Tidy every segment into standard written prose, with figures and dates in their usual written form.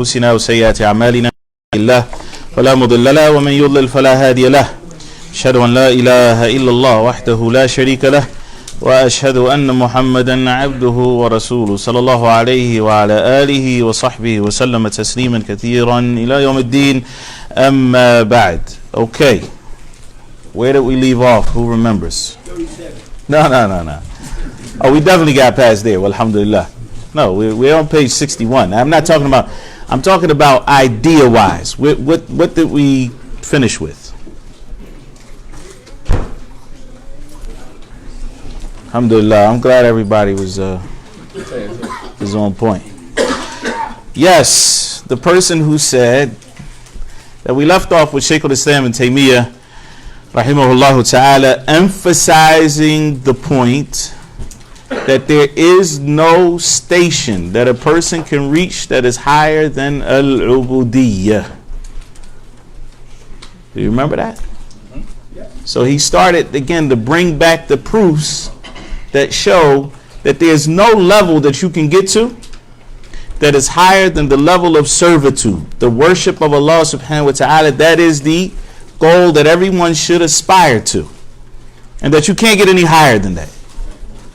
أنفسنا وسيئات أعمالنا الله فلا مضل له ومن يضلل فلا هادي له أشهد أن لا إله إلا الله وحده لا شريك له وأشهد أن محمدا عبده ورسوله صلى الله عليه وعلى آله وصحبه وسلم تسليما كثيرا إلى يوم الدين أما بعد. Okay, where did we leave off? Who remembers? 37. No. Oh, we definitely got past there. Well, alhamdulillah. No, we're on page 61. I'm not talking about, I'm talking about idea-wise. What did we finish with? Alhamdulillah. I'm glad everybody was on point. Yes, the person who said that we left off with Shaykh al-Islam and Taymiyyah, rahimahullah ta'ala, emphasizing the point that there is no station that a person can reach that is higher than al-Ubudiyyah. Do you remember that? So he started again to bring back the proofs that show that there's no level that you can get to that is higher than the level of servitude, the worship of Allah subhanahu wa ta'ala. That is the goal that everyone should aspire to, and that you can't get any higher than that.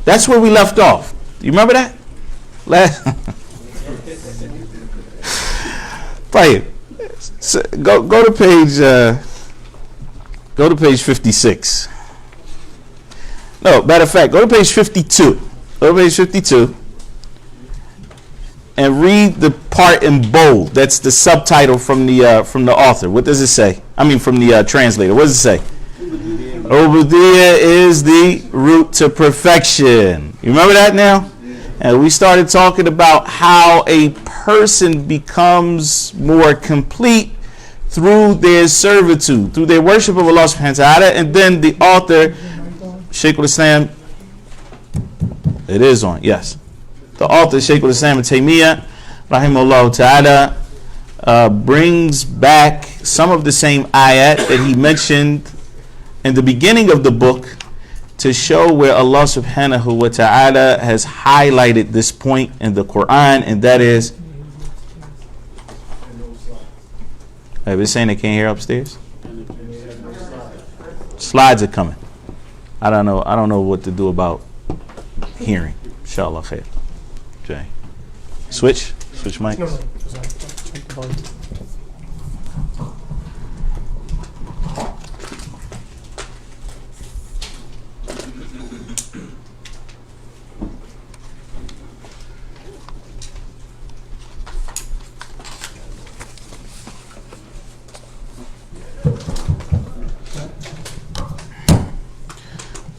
That's where we left off. You remember that? So go to page 56. No, matter of fact, go to page 52. Go to page 52 and read the part in bold. That's the subtitle from the author. What does it say? I mean, from the translator. What does it say? Ubudiyyah is the route to perfection. You remember that now? And we started talking about how a person becomes more complete through their servitude, through their worship of Allah subhanahu wa ta'ala. And then the author, Shaykh al-Islam, it is on, yes. The author, Shaykh al-Islam and Taymiyyah, rahimahullah ta'ala, brings back some of the same ayat that he mentioned in the beginning of the book to show where Allah subhanahu wa ta'ala has highlighted this point in the Quran, and that is, have you saying they can't hear upstairs? Slides are coming. I don't know what to do about hearing. Inshallah khair. Jay. Switch mics.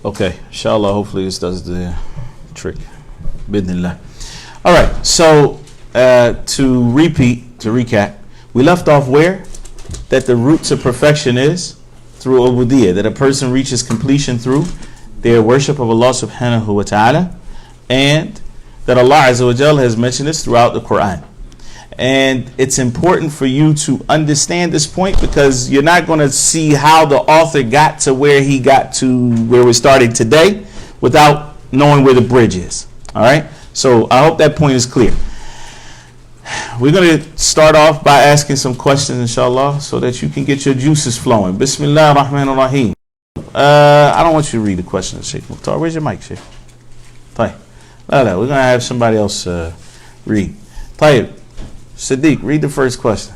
Okay, inshallah, hopefully this does the trick. Bidnillah. All right, so to recap, we left off where? That the route to perfection is through Ubudiyyah, that a person reaches completion through their worship of Allah subhanahu wa ta'ala, and that Allah azza wa jal has mentioned this throughout the Quran. And it's important for you to understand this point, because you're not going to see how the author got to where he got to where we're starting today without knowing where the bridge is. All right? So I hope that point is clear. We're going to start off by asking some questions, inshallah, so that you can get your juices flowing. Bismillah ar-Rahman ar-Rahim. I don't want you to read the question, Sheikh Mukhtar. Where's your mic, Sheikh? Tahir. We're going to have somebody else read. Tahir. Siddiq, read the first question.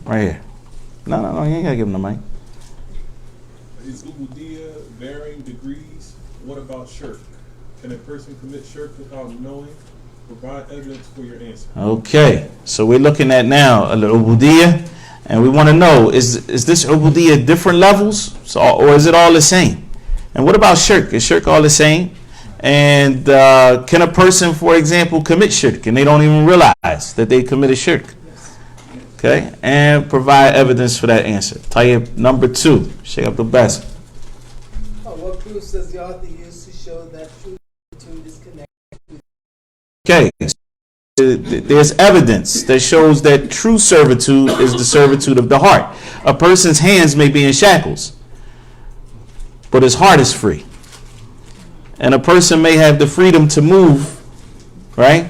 Right here. No, you ain't got to give him the mic. Is Ubudiyyah varying degrees? What about shirk? Can a person commit shirk without knowing? Provide evidence for your answer. Okay, so we're looking at now al-Ubudiyyah, and we want to know, is this Ubudiyyah different levels, or is it all the same? And what about shirk? Is shirk all the same? And can a person, for example, commit shirk and they don't even realize that they committed shirk? Okay, and provide evidence for that answer. Tayyib, number 2, Shaykh Abdul Basit. What proofs does the author use to show that true servitude is connected? Okay, there's evidence that shows that true servitude is the servitude of the heart. A person's hands may be in shackles, but his heart is free. And a person may have the freedom to move, right?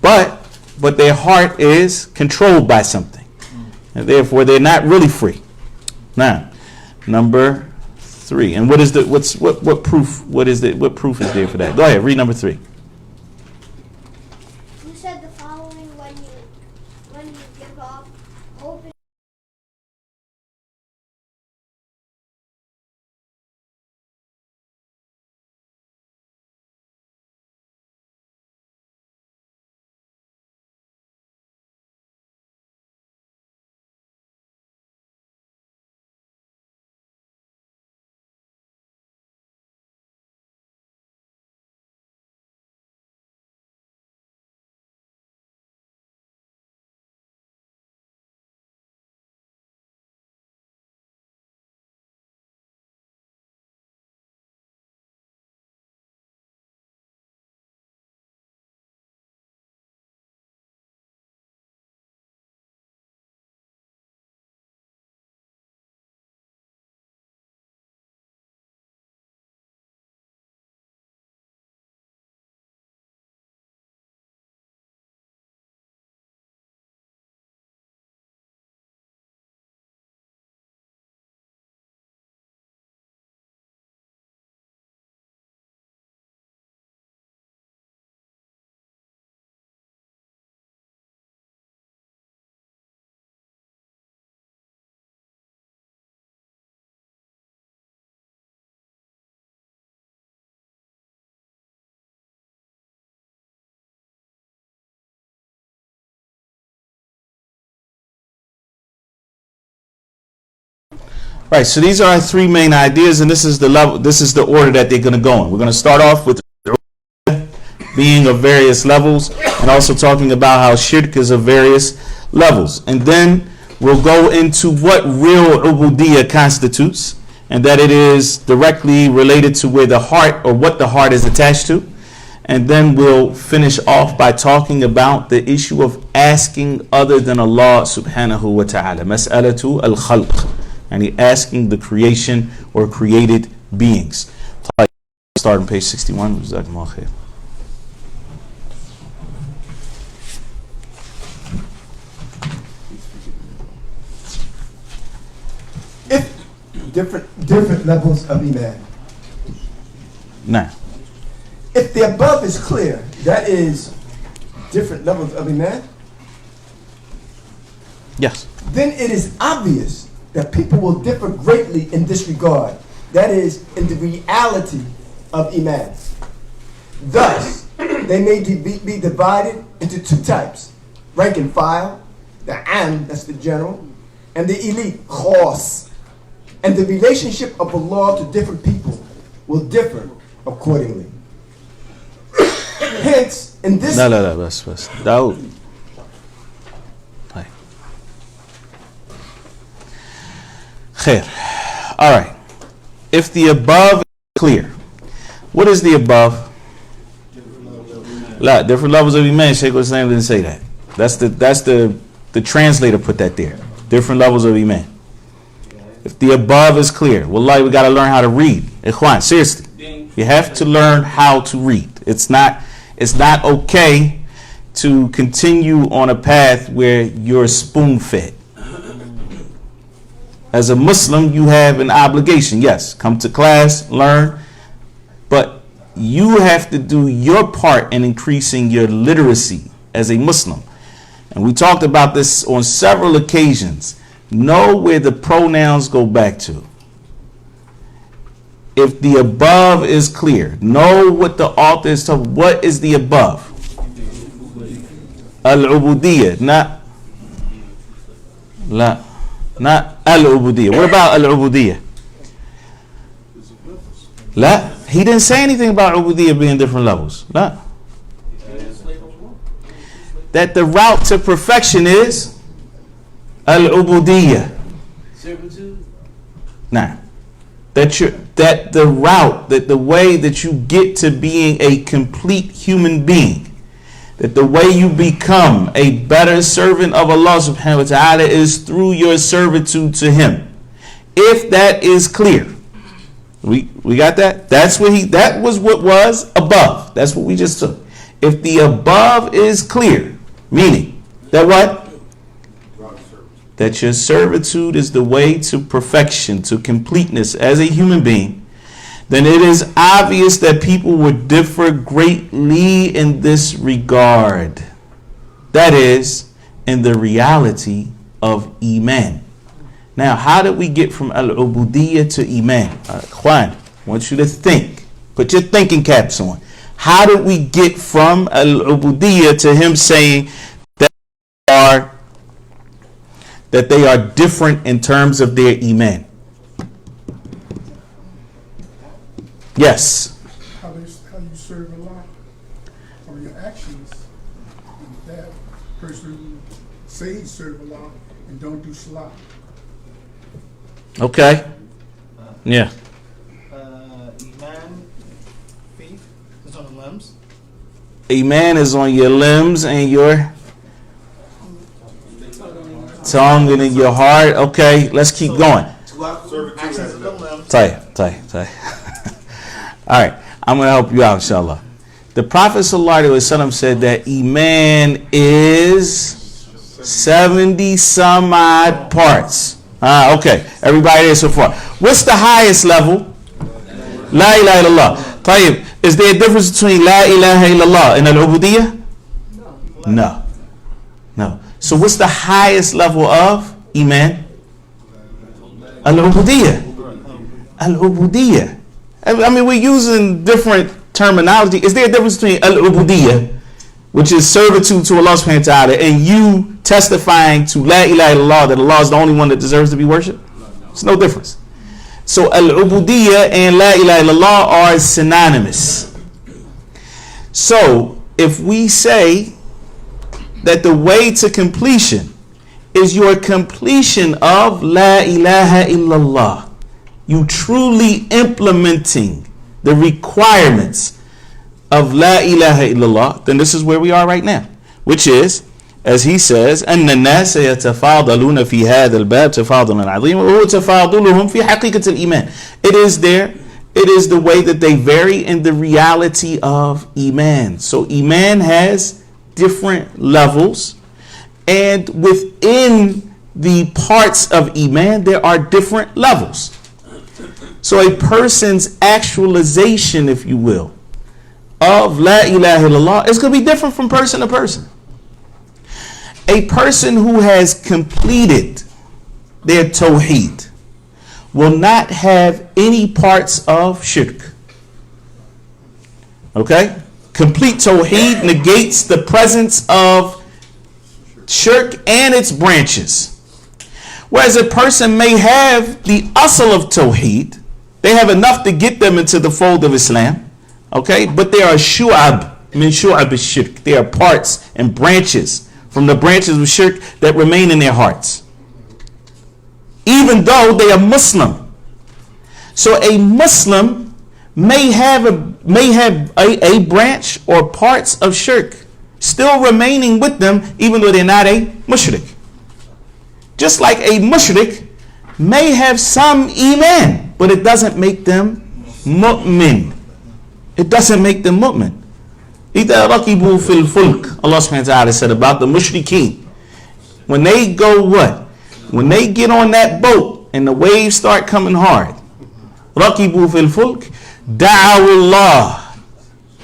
But but their heart is controlled by something. And therefore, they're not really free. Now, number 3. And what is the what proof? What proof is there for that? Go ahead, read number 3. You said the following when you give up hope. Right, so these are our 3 main ideas, and this is the level. This is the order that they're going to go in. We're going to start off with being of various levels, and also talking about how shirk is of various levels, and then we'll go into what real ubudiyyah constitutes, and that it is directly related to where the heart, or what the heart is attached to, and then we'll finish off by talking about the issue of asking other than Allah subhanahu wa ta'ala, mas'alatu al-khalq. And he asking the creation or created beings. Start on page 61. If different levels of iman. Now, if the above is clear, that is different levels of iman. yes. Then it is obvious that people will differ greatly in this regard, that is, in the reality of iman. Thus, they may be divided into 2 types: rank and file, the am, that's the general, and the elite, khas. And the relationship of Allah to different people will differ accordingly. Hence, in this... لا بس داود. Khair. All right. If the above is clear, what is the above? Different levels of iman. Shaykh Islam didn't say that. That's the translator put that there. Different levels of iman. If the above is clear, wallahi, we got to learn how to read. Ikhwan, seriously, you have to learn how to read. It's not okay to continue on a path where you're spoon-fed. As a Muslim, you have an obligation. Yes, come to class, learn, but you have to do your part in increasing your literacy as a Muslim. And we talked about this on several occasions. Know where the pronouns go back to. If the above is clear, know what the author is talking. What is the above? Al-Ubudiyyah, not Al-Ubudiyyah. What about Al-Ubudiyyah? La. He didn't say anything about Ubudiyyah being different levels. La. That the route to perfection is Al-Ubudiyyah. Nah. That the route, that the way that you get to being a complete human being, that the way you become a better servant of Allah subhanahu wa ta'ala is through your servitude to Him. If that is clear, we got that? That was what was above. That's what we just took. If the above is clear, Meaning that what? That your servitude is the way to perfection, to completeness as a human being, then it is obvious that people would differ greatly in this regard. That is, in the reality of Iman. Now, how did we get from Al-Ubudiyyah to Iman? Juan, I want you to think. Put your thinking caps on. How did we get from Al-Ubudiyyah to him saying that they are different in terms of their Iman? Yes. How you serve Allah, or your actions. That person who say he serve Allah and don't do salah. Okay. Yeah. Iman, faith, is on the limbs. Iman is on your limbs and your tongue and in your heart. Okay, let's keep going. Actions of the limbs. Tay. All right, I'm going to help you out, inshallah. The Prophet ﷺ said that Iman is 70 some odd parts. Okay, everybody there so far. What's the highest level? La ilaha illallah. Tayyib, is there a difference between La ilaha illallah and Al-Ubudiyyah? No. So what's the highest level of Iman? Al-Ubudiyyah. I mean, we're using different terminology. Is there a difference between Al-Ubudiyyah, which is servitude to Allah subhanahu wa ta'ala, and you testifying to La ilaha illallah, that Allah is the only one that deserves to be worshipped? There's no difference. So Al-Ubudiyyah and La ilaha illallah are synonymous. So if we say that the way to completion is your completion of La ilaha illallah, you truly implementing the requirements of La ilaha illallah, then this is where we are right now, which is, as he says, أن الناس يتفاضلون في هذا الباب تفاضلا عظيما وهو تفاضلهم في حقيقة الإيمان. It is the way that they vary in the reality of Iman. So Iman has different levels, and within the parts of Iman there are different levels. So a person's actualization, if you will, of La ilaha illallah is going to be different from person to person. A person who has completed their tawhid will not have any parts of shirk. Okay? Complete tawhid negates the presence of shirk and its branches. Whereas a person may have the asl of tawhid, they have enough to get them into the fold of Islam, okay? But they are shu'ab, min shu'ab al-shirk. They are parts and branches from the branches of shirk that remain in their hearts, even though they are Muslim. So a Muslim may have a branch or parts of shirk still remaining with them, even though they're not a mushrik. Just like a mushrik may have some iman, but it doesn't make them mu'min. It doesn't make them mu'min. إِذَا رَكِبُوا فِي الْفُلْكِ, Allah subhanahu wa ta'ala said about the mushrikeen. When they go what? When they get on that boat and the waves start coming hard, رَكِبُوا فِي الْفُلْكِ دَعَوُوا اللَّهِ.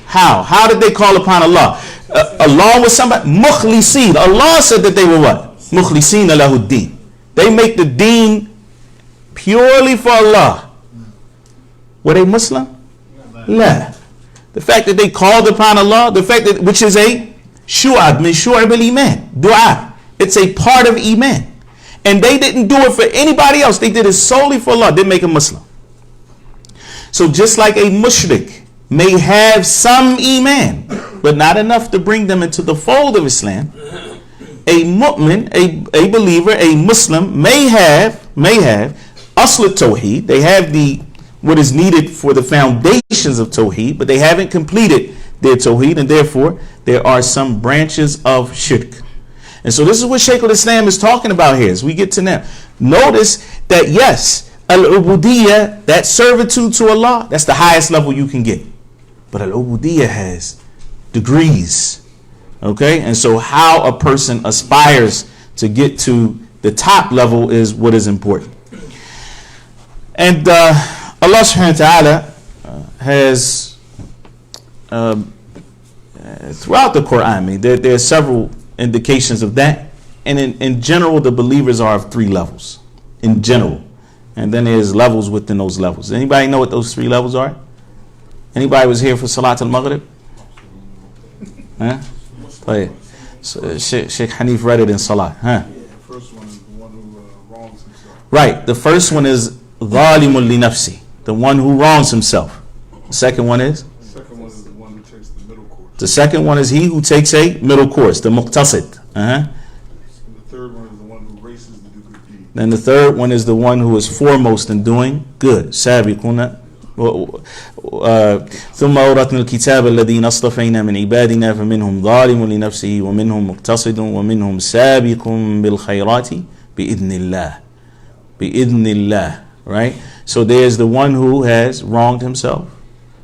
How did they call upon Allah? Along with somebody, mukhlisin. Allah said that they were what? Mukhlisin lahu ad-din. They make the deen purely for Allah. Were they Muslim? La. The fact that they called upon Allah, the fact that, which is a shu'ab min shu'ab al-iman, dua. It's a part of iman. And they didn't do it for anybody else. They did it solely for Allah. Didn't make a Muslim. So just like a mushrik may have some iman, but not enough to bring them into the fold of Islam, a mu'min, a believer, a Muslim may have asl tawheed. They have what is needed for the foundations of tawheed, but they haven't completed their tawheed, and therefore there are some branches of shirk. And so this is what Shaykh al-Islam is talking about here as we get to now. Notice that yes, al-Ubudiyyah, that servitude to Allah, that's the highest level you can get. But al-Ubudiyyah has degrees, Okay, and so how a person aspires to get to the top level is what is important. And Allah subhanahu wa ta'ala has throughout the Quran, I mean, there are several indications of that. And in general, the believers are of 3 levels. In general. And then there's levels within those levels. Anybody know what those 3 levels are? Anybody was here for Salat al-Maghrib? Huh? Play. So, Sheikh Hanif read it in Salat. Huh? The first one is the one who wrongs himself. Right. The first one is ظَالِمٌ لِنَفْسِهِ, the one who wrongs himself. The second one is? The second one is the one who takes the middle course. The second one is he who takes a middle course, the muqtasid. And the third one is the one who races to do good deeds. Then the third one is the one who is foremost in doing good. سابقون ثم أورثنا الكتاب الذين اصطفينا من عبادنا فمنهم ظالم لنفسه ومنهم مقتصد ومنهم سابق بالخيرات بإذن الله. بإذن الله. Right? So there's the one who has wronged himself.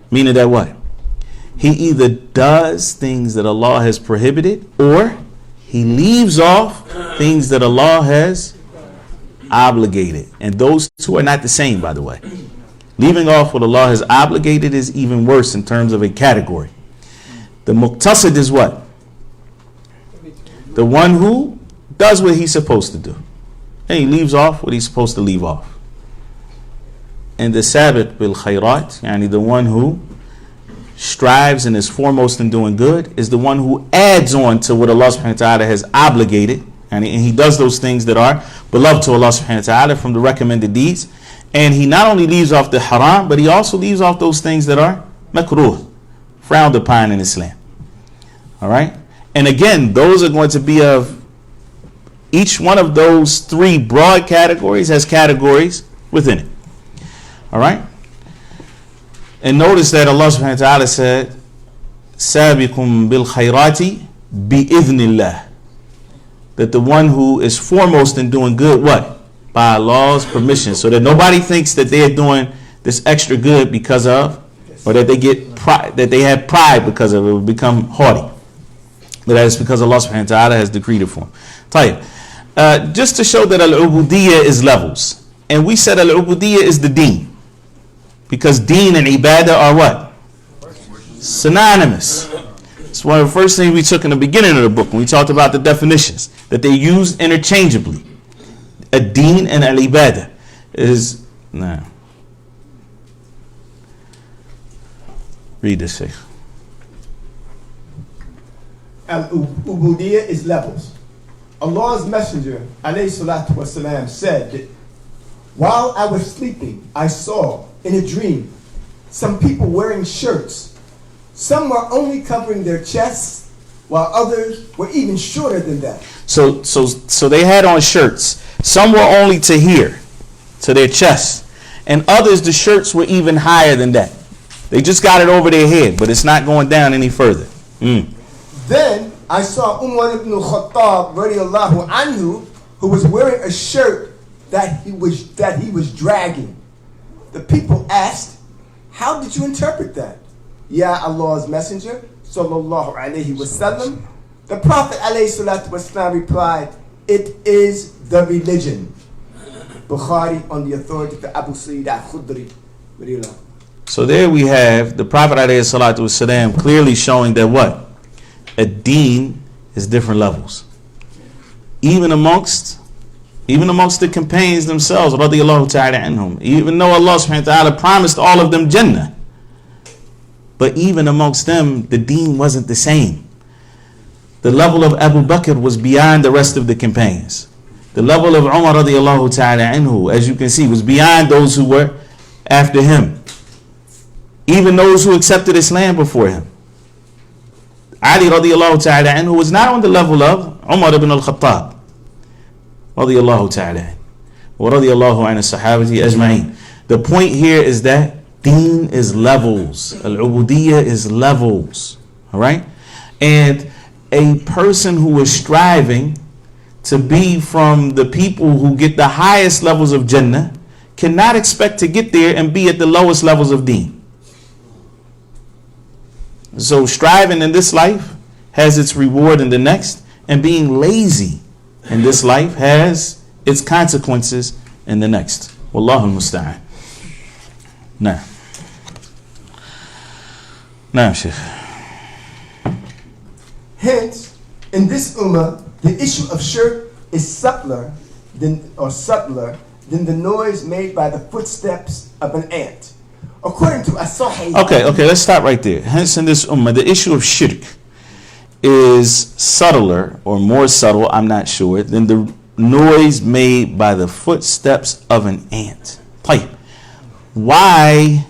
Meaning that what? He either does things that Allah has prohibited, or he leaves off things that Allah has obligated. And those two are not the same, by the way. Leaving off what Allah has obligated is even worse in terms of a category. The muqtasid is what? The one who does what he's supposed to do, and he leaves off what he's supposed to leave off. And the sabiq bil khayrat, yani the one who strives and is foremost in doing good, is the one who adds on to what Allah subhanahu wa ta'ala has obligated, and he does those things that are beloved to Allah subhanahu wa ta'ala from the recommended deeds. And he not only leaves off the haram, but he also leaves off those things that are makruh, frowned upon in Islam. All right? And again, those are going to be of, each one of those 3 broad categories has categories within it. All right? And notice that Allah subhanahu wa ta'ala said, Sabiqum bil khayrati bi idhnillah. That the one who is foremost in doing good, what? By Allah's permission. So that nobody thinks that they're doing this extra good because of, or that they get pride, that they have pride because of it, will become haughty. But that is because Allah subhanahu wa ta'ala has decreed it for them. Tahir. Just to show that al-Ubudiyyah is levels. And we said al-Ubudiyyah is the deen. Because deen and ibadah are what? Synonymous. It's one of the first things we took in the beginning of the book when we talked about the definitions, that they used interchangeably. A deen and al ibadah is read this, Shaykh. Al-Ubudiyyah is levels. Allah's Messenger alayhi salatu wasalam said that while I was sleeping, I saw in a dream some people wearing shirts. Some were only covering their chests, while others were even shorter than that. So they had on shirts. Some were only to here, to their chest, and others the shirts were even higher than that. They just got it over their head, but it's not going down any further. Then I saw Umar ibn Khattab radiallahu anhu, who was wearing a shirt that he was dragging. The people asked, "How did you interpret that?" Ya Allah's Messenger sallallahu alayhi wasallam. The Prophet alayhi salatu wasallam replied, "It is the religion." Bukhari on the authority of Abu Sa'id al-Khudri. So there we have the Prophet alayhi salatu wasallam clearly showing that what? A deen is different levels. Even amongst the companions themselves, radiyallahu ta'ala anhum, even though Allah subhanahu wa ta'ala promised all of them Jannah, but even amongst them, the deen wasn't the same. The level of Abu Bakr was beyond the rest of the companions. The level of Umar radiyallahu ta'ala anhu, as you can see, was beyond those who were after him. Even those who accepted Islam before him. Ali radiyallahu ta'ala anhu was not on the level of Umar ibn al-Khattab radiyallahu ta'ala wa radiyallahu an as-sahabati ajma'in. The point here is that deen is levels. Al-Ubudiyyah is levels. Alright? And a person who is striving to be from the people who get the highest levels of Jannah cannot expect to get there and be at the lowest levels of deen. So striving in this life has its reward in the next, and being lazy in this life has its consequences in the next. Wallahu musta'an. Now, Shaykh. Hence, in this ummah, the issue of shirk is subtler than the noise made by the footsteps of an ant. According to As-Sahih. Okay, let's stop right there. Hence, in this ummah, the issue of shirk is subtler or more subtle, I'm not sure, than the noise made by the footsteps of an ant. Why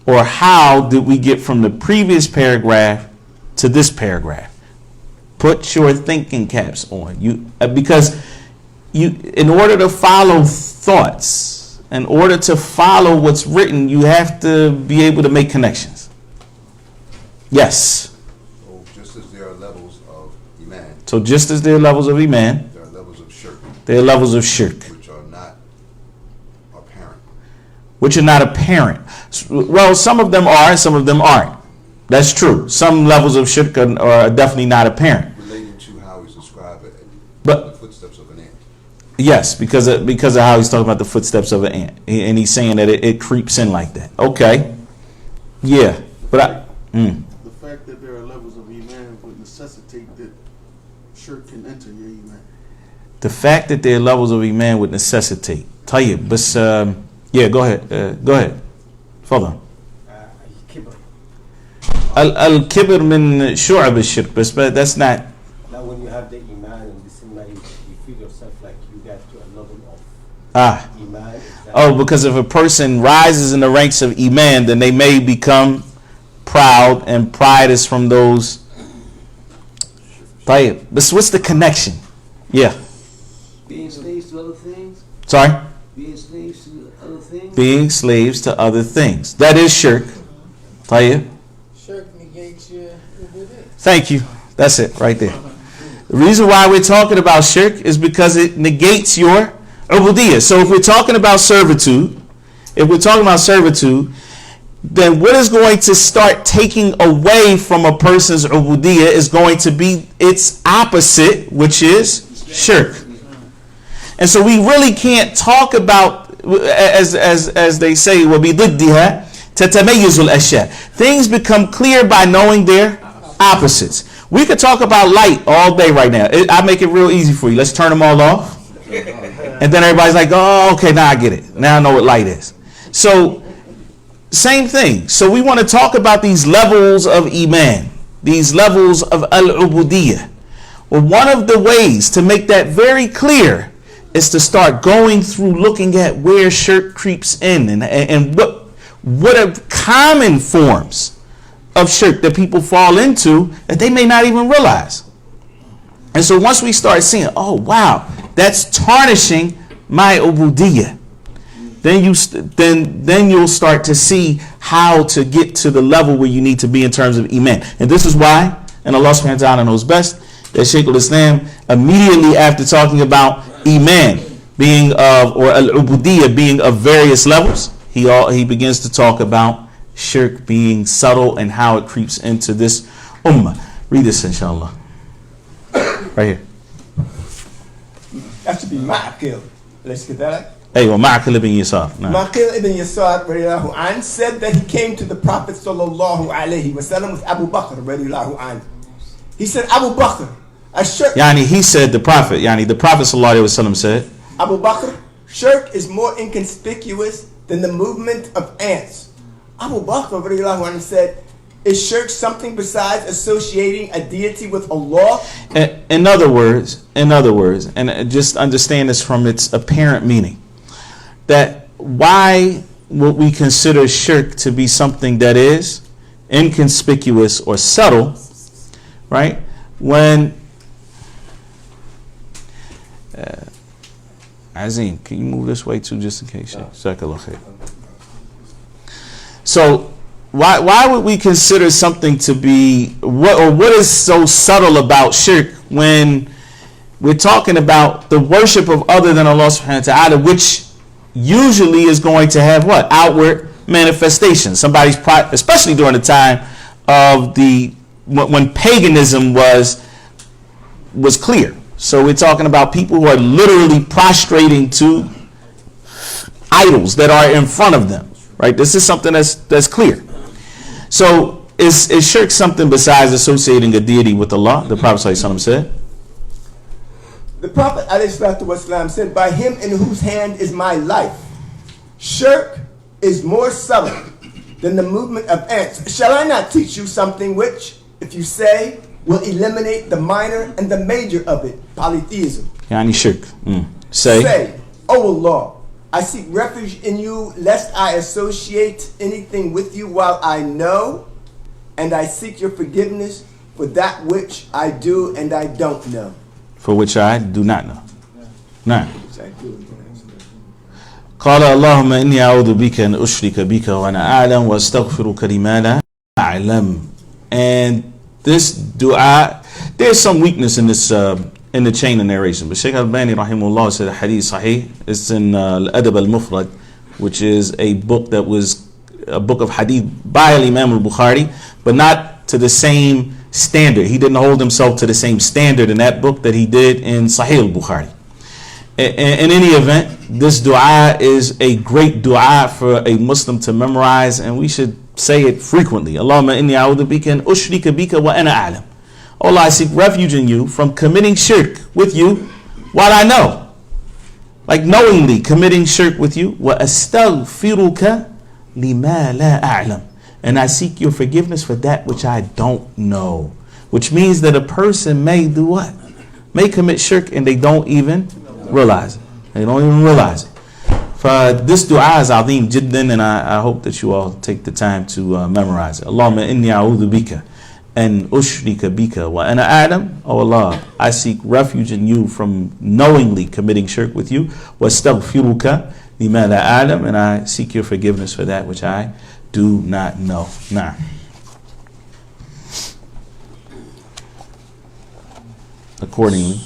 or how did we get from the previous paragraph to this paragraph? Put your thinking caps on. Because in order to follow thoughts, in order to follow what's written, you have to be able to make connections. Yes. So just as there are levels of iman, So just as there are levels of iman, there are levels of shirk, there are levels of shirk, which are not apparent. which are not apparent. Well, some of them are, and some of them aren't. That's true. Some levels of shirk are definitely not apparent. Relating to how he's described it, But the footsteps of an ant. yes, because of how he's talking about the footsteps of an ant, and he's saying that it creeps in like that. Okay, yeah, but The fact that there are levels of iman would necessitate that shirk can enter your iman. the fact that there are levels of iman would necessitate. Tayyib, but yeah, go ahead. Further. Al-kibr min shu'ab al-shirk, but that's not. Now when you have the iman and the sunnah, you feel yourself like you get to a level of iman. Oh, because if a person rises in the ranks of iman, then they may become proud, and pride is from those. Tayyib, but what's the connection? Yeah. Being slaves to other things? Sorry? Being slaves to other things? Being slaves to other things. That is shirk. Tayyib. Shirk negates your ubudiyyah. Thank you. That's it right there. The reason why we're talking about shirk is because it negates your ubudiyyah. So if we're talking about servitude, then what is going to start taking away from a person's ubudiyyah is going to be its opposite, which is shirk. And so we really can't talk about, as they say, وَبِضِدِّهَا تَتَمَيُّزُ الْأَشْيَاء. Things become clear by knowing their opposites. We could talk about light all day right now. I make it real easy for you. Let's turn them all off. And then everybody's like, oh, okay, now I get it. Now I know what light is. So, same thing. So we want to talk about these levels of iman, these levels of al-ubudiyyah. Well, one of the ways to make that very clear is to start going through looking at where shirk creeps in and what are common forms of shirk that people fall into that they may not even realize. And so once we start seeing, oh wow, that's tarnishing my ubudiyyah, then you'll start to see how to get to the level where you need to be in terms of iman. And this is why, and Allah subhanahu wa ta'ala knows best, that Shaykh al-Islam immediately after talking about iman being of, or al-ubudiyyah being of various levels, he begins to talk about shirk being subtle and how it creeps into this ummah. Read this inshallah. Right here. That should be Ma'qil. Let's get that. Hey, well, Ma'qil ibn Yasar. Ma'qil ibn Yasar radiallahu anh said that he came to the Prophet sallallahu alayhi wa sallam with Abu Bakr radiallahu anh. He said, Abu Bakr, shirk. He said the Prophet. The Prophet sallallahu alayhi wa sallam said, Abu Bakr, shirk is more inconspicuous than the movement of ants. Abu Bakr radiallahu anh said, is shirk something besides associating a deity with Allah? In other words, and just understand this from its apparent meaning, that why would we consider shirk to be something that is inconspicuous or subtle, right? When Azim, can you move this way too, just in case? So why would we consider something to be what is so subtle about shirk when we're talking about the worship of other than Allah subhanahu wa ta'ala, which usually is going to have outward manifestations. Somebody's pride, especially during the time of the when paganism was clear. So we're talking about people who are literally prostrating to idols that are in front of them, right? This is something that's clear. So is shirk something besides associating a deity with Allah? The Prophet ﷺ said. The Prophet ﷺ said, by him in whose hand is my life, shirk is more subtle than the movement of ants. Shall I not teach you something which, if you say, will eliminate the minor and the major of it, polytheism? Yani shirk. Say, O Allah, I seek refuge in you lest I associate anything with you while I know, and I seek your forgiveness for that which I do and I don't know. For which I do not know. Nah. قال اللهم إني أعوذ بك أن أشرك بك وأنا أعلم وأستغفرك لما لا أعلم. And this dua, there's some weakness in this in the chain of narration, but Shaykh Al-Bani rahimahullah said a hadith sahih. It's in Al-Adab Al-Mufrad, which is a book that was a book of hadith by Imam Bukhari, but not to the same standard. He didn't hold himself to the same standard in that book that he did in Sahih Bukhari. In any event, this dua is a great dua for a Muslim to memorize, and we should say it frequently. Allahumma inni a'udhu bika an ushrika bika wa ana a'lam. Oh Allah, I seek refuge in you from committing shirk with you while I know. Like knowingly committing shirk with you. Wa astaghfiruka lima la a'lam. And I seek your forgiveness for that which I don't know. Which means that a person may do what? May commit shirk and they don't even realize it. They don't even realize it. This dua is azim jiddan, and I hope that you all take the time to memorize it. Allahumma inni a'udhu bika an ushrika bika wa ana a'lam. Oh Allah, I seek refuge in you from knowingly committing shirk with you. Wastaghfiruka lima la a'lam, and I seek your forgiveness for that which I do not know. Nah. Accordingly,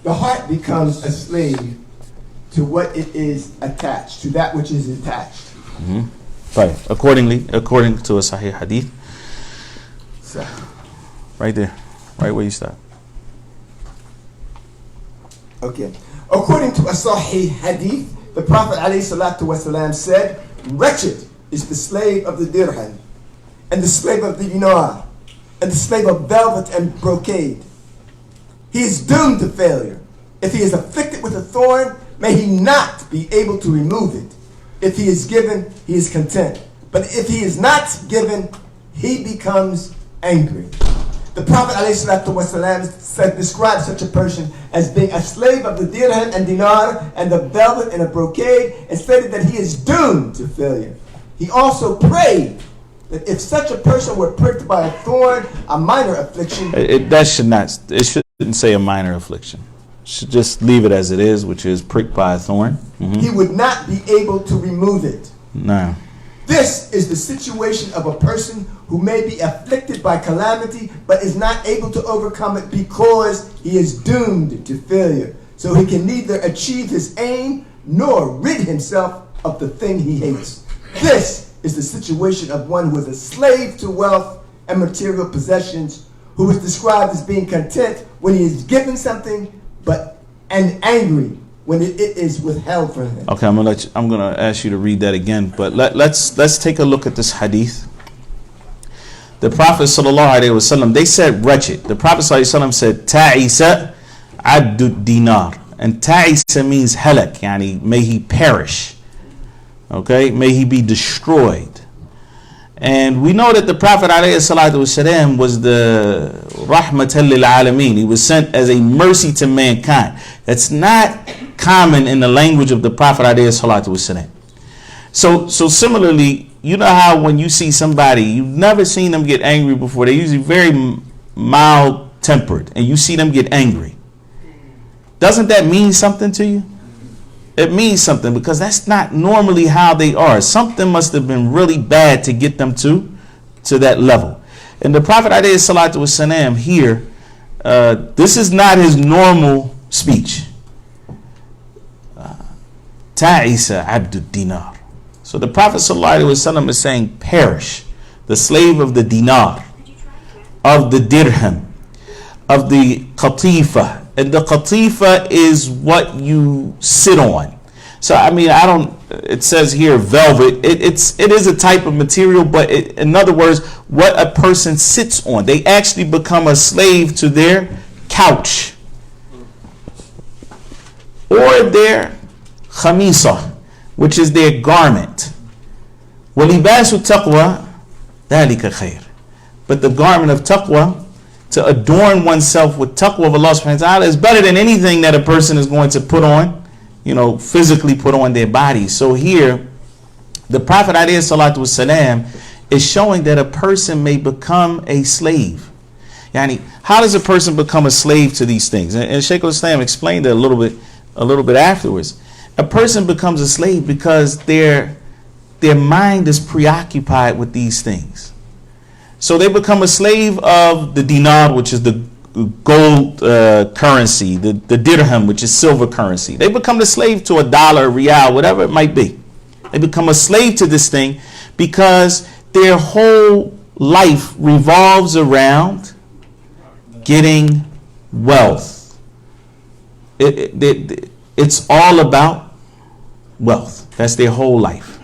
the heart becomes a slave to what it is attached, to that which is attached. Right. Accordingly, according to a Sahih Hadith, So, right there, right where you stop. okay. According to a Sahih Hadith, the Prophet ﷺ said, wretched is the slave of the dirham, and the slave of the dinar, and the slave of velvet and brocade. He is doomed to failure. If he is afflicted with a thorn, may he not be able to remove it. If he is given, he is content. But if he is not given, he becomes angry. The Prophet ﷺ described such a person as being a slave of the dirham and dinar and the velvet and a brocade, and stated that he is doomed to failure. He also prayed that if such a person were pricked by a thorn, a minor affliction, It shouldn't say a minor affliction. Should just leave it as it is, which is pricked by a thorn. he would not be able to remove it. No. This is the situation of a person who may be afflicted by calamity, but is not able to overcome it because he is doomed to failure. So he can neither achieve his aim nor rid himself of the thing he hates. This is the situation of one who is a slave to wealth and material possessions, who is described as being content when he is given something, and angry when it is withheld from him. Okay, I'm gonna ask you to read that again, but let's take a look at this hadith. The Prophet ﷺ, they said wretched. The Prophet ﷺ said ta'isa abdu dinar, and ta'isa means halak, yani may he perish. Okay, may he be destroyed. And we know that the Prophet ﷺ was the rahmatan lil alameen. He was sent as a mercy to mankind. That's not common in the language of the Prophet ﷺ. So similarly, you know how when you see somebody, you've never seen them get angry before. They're usually very mild tempered, and you see them get angry. Doesn't that mean something to you? It means something, because that's not normally how they are. Something must have been really bad to get them to that level. And the Prophet ﷺ here, this is not his normal speech. Ta'isa abdu dinar. So the Prophet ﷺ is saying, perish, the slave of the dinar. of the dirham, of the qatifa. And the qatifa is what you sit on. So I mean, it says here velvet. It is a type of material, but in other words, what a person sits on. They actually become a slave to their couch or their khamisa, which is their garment. وَلِبَاسُ التَّقْوَى ذَلِكَ خَيْرٌ. But the garment of taqwa, to adorn oneself with taqwa of Allah subhanahu wa ta'ala, is better than anything that a person is going to put on, physically put on their body. So here, the Prophet alayhi salatu wasalam is showing that a person may become a slave. Yani, how does a person become a slave to these things? And Shaykh al-Islam explained it a little bit afterwards. A person becomes a slave because their mind is preoccupied with these things. So they become a slave of the dinar, which is the gold currency, the dirham, which is silver currency. They become the slave to $1, rial, whatever it might be. They become a slave to this thing because their whole life revolves around getting wealth. It's all about wealth. That's their whole life.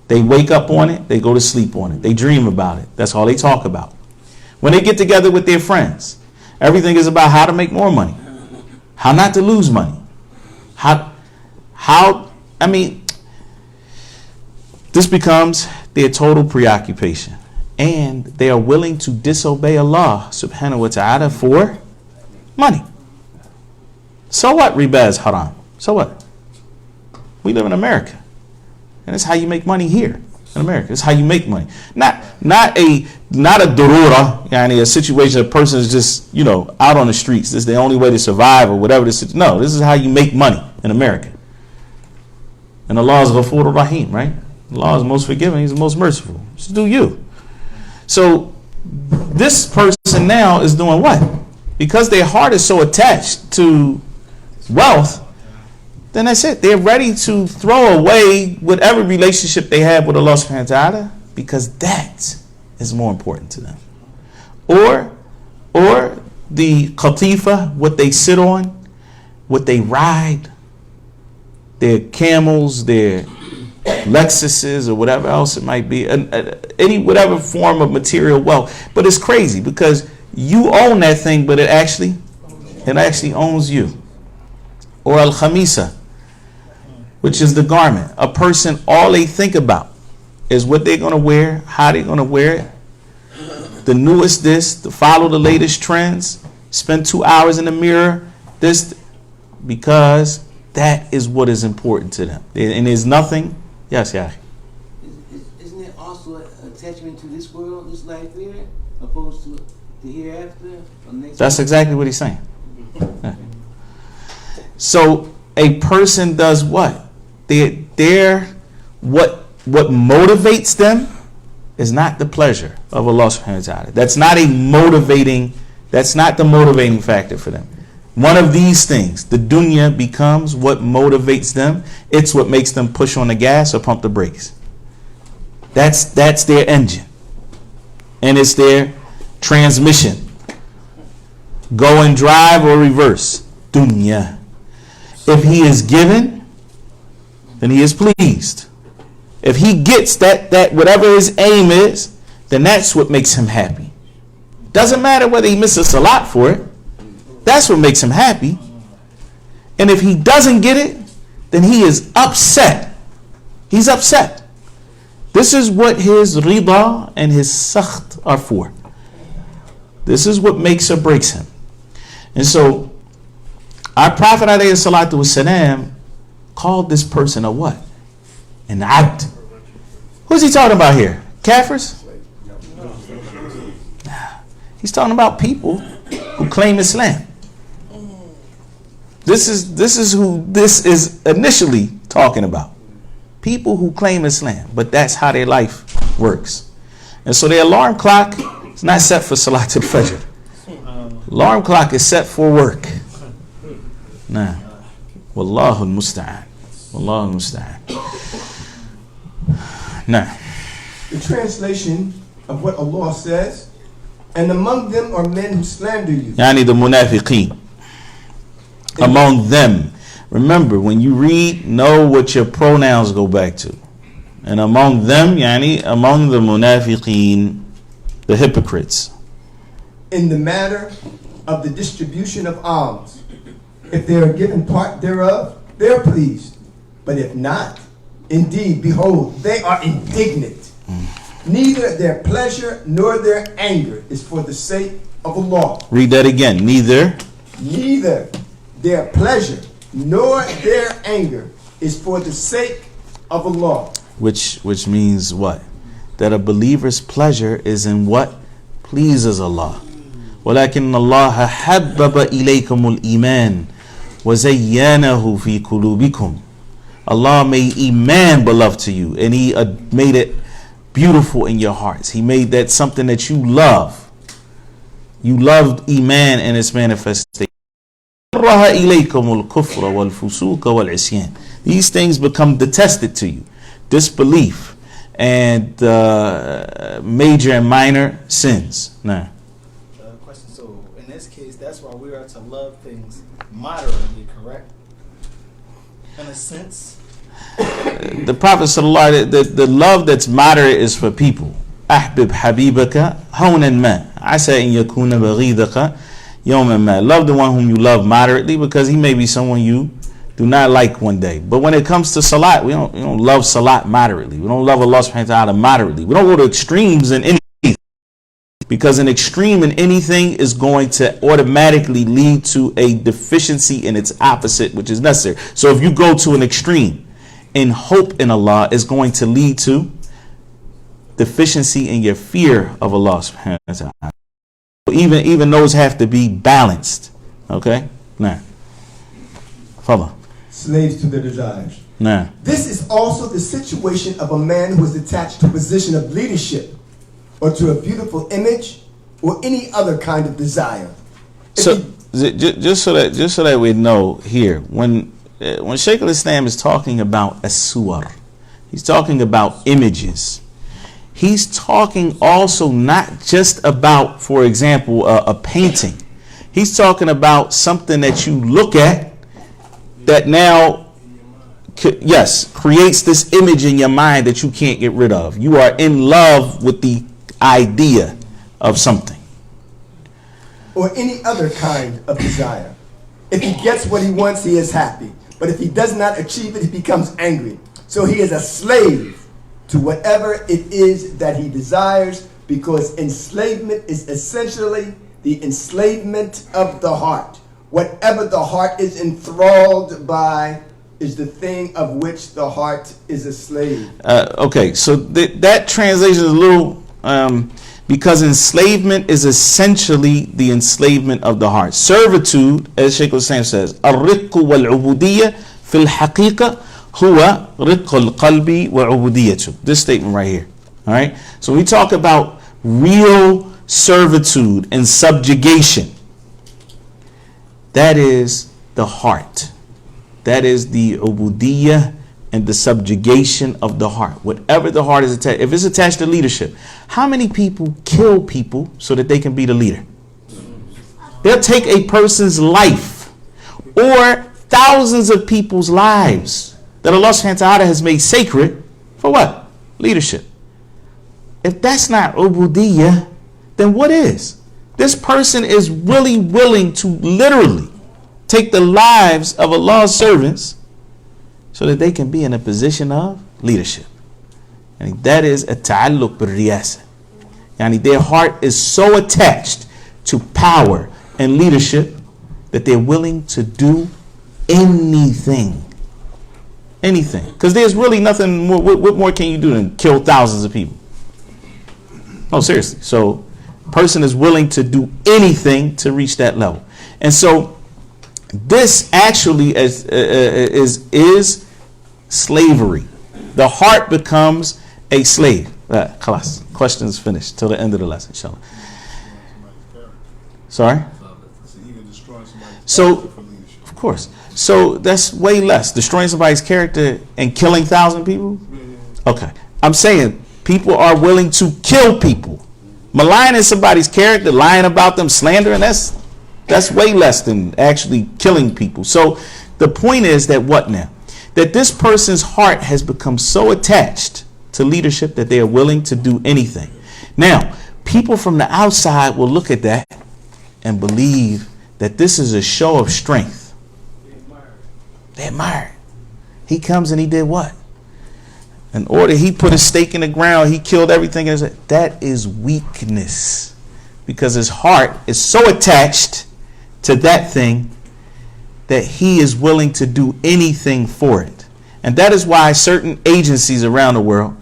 They wake up on it, they go to sleep on it, they dream about it. That's all they talk about. When they get together with their friends, everything is about how to make more money, how not to lose money, this becomes their total preoccupation. And they are willing to disobey Allah subhanahu wa ta'ala for money. So what? Riba is haram. So what? We live in America. And that's how you make money here in America. That's how you make money. Not a durura, yani a situation a person is just, out on the streets. This is the only way to survive or whatever this is. No, this is how you make money in America. And Allah is Ghafur Rahim, right? Allah is most forgiving. He's the most merciful. Just do you. So this person now is doing what? Because their heart is so attached to wealth, then that's it. They're ready to throw away whatever relationship they have with Allah subhanahu wa ta'ala because that is more important to them. Or the qatifa, what they sit on, what they ride, their camels, their Lexuses, or whatever else it might be, whatever form of material wealth. But it's crazy because you own that thing, but it actually owns you. Or al-khamisa, which is the garment. A person, all they think about is what they're going to wear, how they're going to wear it, the newest to follow the latest trends, spend 2 hours in the mirror, because that is what is important to them. And there's nothing. Yes, yeah. Isn't it also an attachment to this world, this life here, opposed to the hereafter? That's exactly what he's saying. Yeah. So a person does what? What motivates them is not the pleasure of Allah subhanahu wa ta'ala. That's not the motivating factor for them. One of these things, the dunya, becomes what motivates them. It's what makes them push on the gas or pump the brakes. That's their engine. And it's their transmission. Go and drive or reverse. Dunya. If he is given, then he is pleased. If he gets that whatever his aim is, then that's what makes him happy. Doesn't matter whether he misses a lot for it. That's what makes him happy. And if he doesn't get it, then he is upset. He's upset. This is what his rida and his sakht are for. This is what makes or breaks him. And so our Prophet alayhi salatu wasalam called this person a what? An abd. Who's he talking about here? Kafirs? He's talking about people who claim Islam. This is who this is initially talking about. People who claim Islam, but that's how their life works. And so their alarm clock is not set for Salat al-Fajr. Alarm clock is set for work. Nah. Wallahu al-musta'an. Wallahu al-musta'an. Nah. The translation of what Allah says And among them are men who slander you. Yani the munafiqeen. Among them. Remember, when you read, know what your pronouns go back to. And among them, yani among the munafiqeen, the hypocrites. In the matter of the distribution of alms, if they are given part thereof, they are pleased. But if not, indeed, behold, they are indignant. Neither their pleasure nor their anger is for the sake of Allah. Read that again. Neither their pleasure nor their anger is for the sake of Allah. Which means what? That a believer's pleasure is in what pleases Allah. وَلَكِنَّ اللَّهَ حَبَّبَ إِلَيْكُمُ الْإِيمَانِ وَزَيَّنَهُ فِي قُلُوبِكُمْ. Allah made Iman beloved to you, and He made it beautiful in your hearts. He made that something that you love. You loved Iman and its manifestation. These things become detested to you. Disbelief and major and minor sins. Nah. Question. So in this case, that's why we are to love things moderately, correct? In a sense. The Prophet sallallahu the love that's moderate is for people. أحبب حبيبك هونا ما عسى أن يكون بغيضك يوما ما. Love the one whom you love moderately, because he may be someone you do not like one day. But when it comes to salat, we don't love salat moderately. We don't love Allah subhanahu wa ta'ala moderately. We don't go to extremes in anything, because an extreme in anything is going to automatically lead to a deficiency in its opposite, which is necessary. So if you go to an extreme in hope in Allah, is going to lead to deficiency in your fear of Allah subhanahu wa ta'ala. Even those have to be balanced. Okay? Nah. Follow. Slaves to their desires. Nah. This is also the situation of a man who is attached to a position of leadership, or to a beautiful image, or any other kind of desire. So just so that we know here, when Shaykh al-Islam is talking about as-suwar, he's talking about images. He's talking also not just about, for example, a painting. He's talking about something that you look at that now, yes, creates this image in your mind that you can't get rid of. You are in love with the idea of something. Or any other kind of desire. If he gets what he wants, he is happy. But if he does not achieve it, he becomes angry. So he is a slave to whatever it is that he desires, because enslavement is essentially the enslavement of the heart. Whatever the heart is enthralled by is the thing of which the heart is a slave. Okay, so that translation is a little, because enslavement is essentially the enslavement of the heart. Servitude, as Shaykh al-Islam says, الرق والعبودية في الحقيقة هو رق القلب وعبوديته. This statement right here. All right. So we talk about real servitude and subjugation. That is the heart. That is the ubudiyyah and the subjugation of the heart. Whatever the heart is attached, if it's attached to leadership, how many people kill people so that they can be the leader? They'll take a person's life or thousands of people's lives that Allah subhanahu wa ta'ala has made sacred for what? Leadership. If that's not ubudiyyah, then what is? This person is really willing to literally take the lives of Allah's servants so that they can be in a position of leadership. And that is a ta'alluq bil-riyasa. Yani their heart is so attached to power and leadership that they're willing to do anything. Anything. Because there's really nothing more. What more can you do than kill thousands of people? No, seriously. So a person is willing to do anything to reach that level. And so this actually is slavery. The heart becomes a slave. Khalas. Questions finished till the end of the lesson, inshallah. Sorry? So, of course. So that's way less. Destroying somebody's character and killing 1,000 people? Okay. I'm saying people are willing to kill people Maligning somebody's character, lying about them, slandering, that's way less than actually killing people. So the point is that what now? That this person's heart has become so attached to leadership that they are willing to do anything. Now, people from the outside will look at that and believe that this is a show of strength. They admire it. He comes and he did what? In order, he put a stake in the ground, he killed everything. That is weakness, because his heart is so attached to that thing that he is willing to do anything for it. And that is why certain agencies around the world,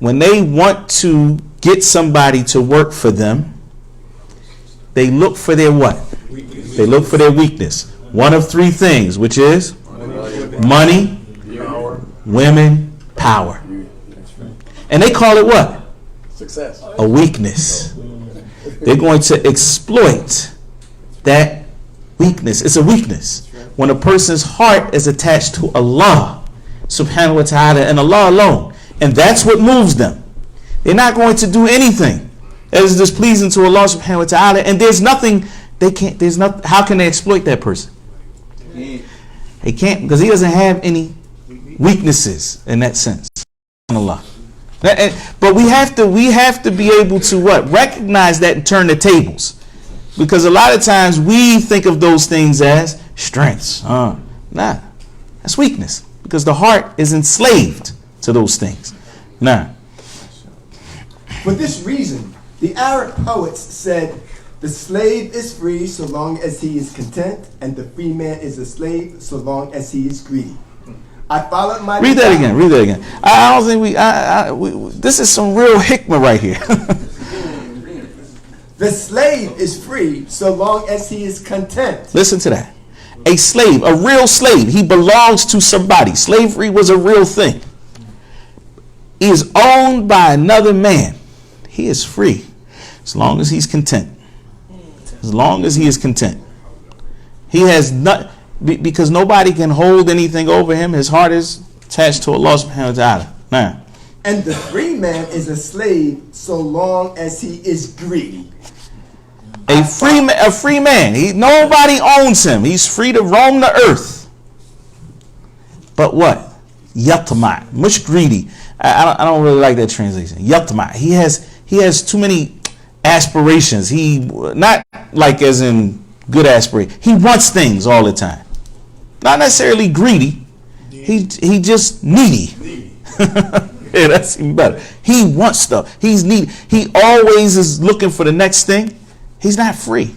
when they want to get somebody to work for them, they look for their what? They look for their weakness. One of three things, which is money, women, power. And they call it what? Success. A weakness. They're going to exploit that weakness. It's a weakness. When a person's heart is attached to Allah subhanahu wa ta'ala and Allah alone, and that's what moves them. They're not going to do anything that is displeasing to Allah subhanahu wa ta'ala, and there's nothing they can't, there's not, how can they exploit that person? They can't, because he doesn't have any weaknesses in that sense. Allah. But we have to be able to what? Recognize that and turn the tables. Because a lot of times we think of those things as strengths. Nah, that's weakness. Because the heart is enslaved to those things. Nah. For this reason, the Arab poets said, the slave is free so long as he is content, and the free man is a slave so long as he is greedy. I followed my Read that again. I don't think we this is some real hikmah right here. The slave is free so long as he is content. Listen to that. A slave, a real slave, he belongs to somebody. Slavery was a real thing. He is owned by another man. He is free as long as he's content. As long as he is content. He has not, because nobody can hold anything over him. His heart is attached to Allah subhanahu wa ta'ala. Nah. And the free man is a slave so long as he is greedy. A free man. Nobody owns him. He's free to roam the earth. But what? Yatma, much greedy. I don't really like that translation. Yatma. He has too many aspirations. He not like as in good aspiration. He wants things all the time. Not necessarily greedy. He just needy. Yeah, that's even better. He wants stuff. He's needy. He always is looking for the next thing. He's not free.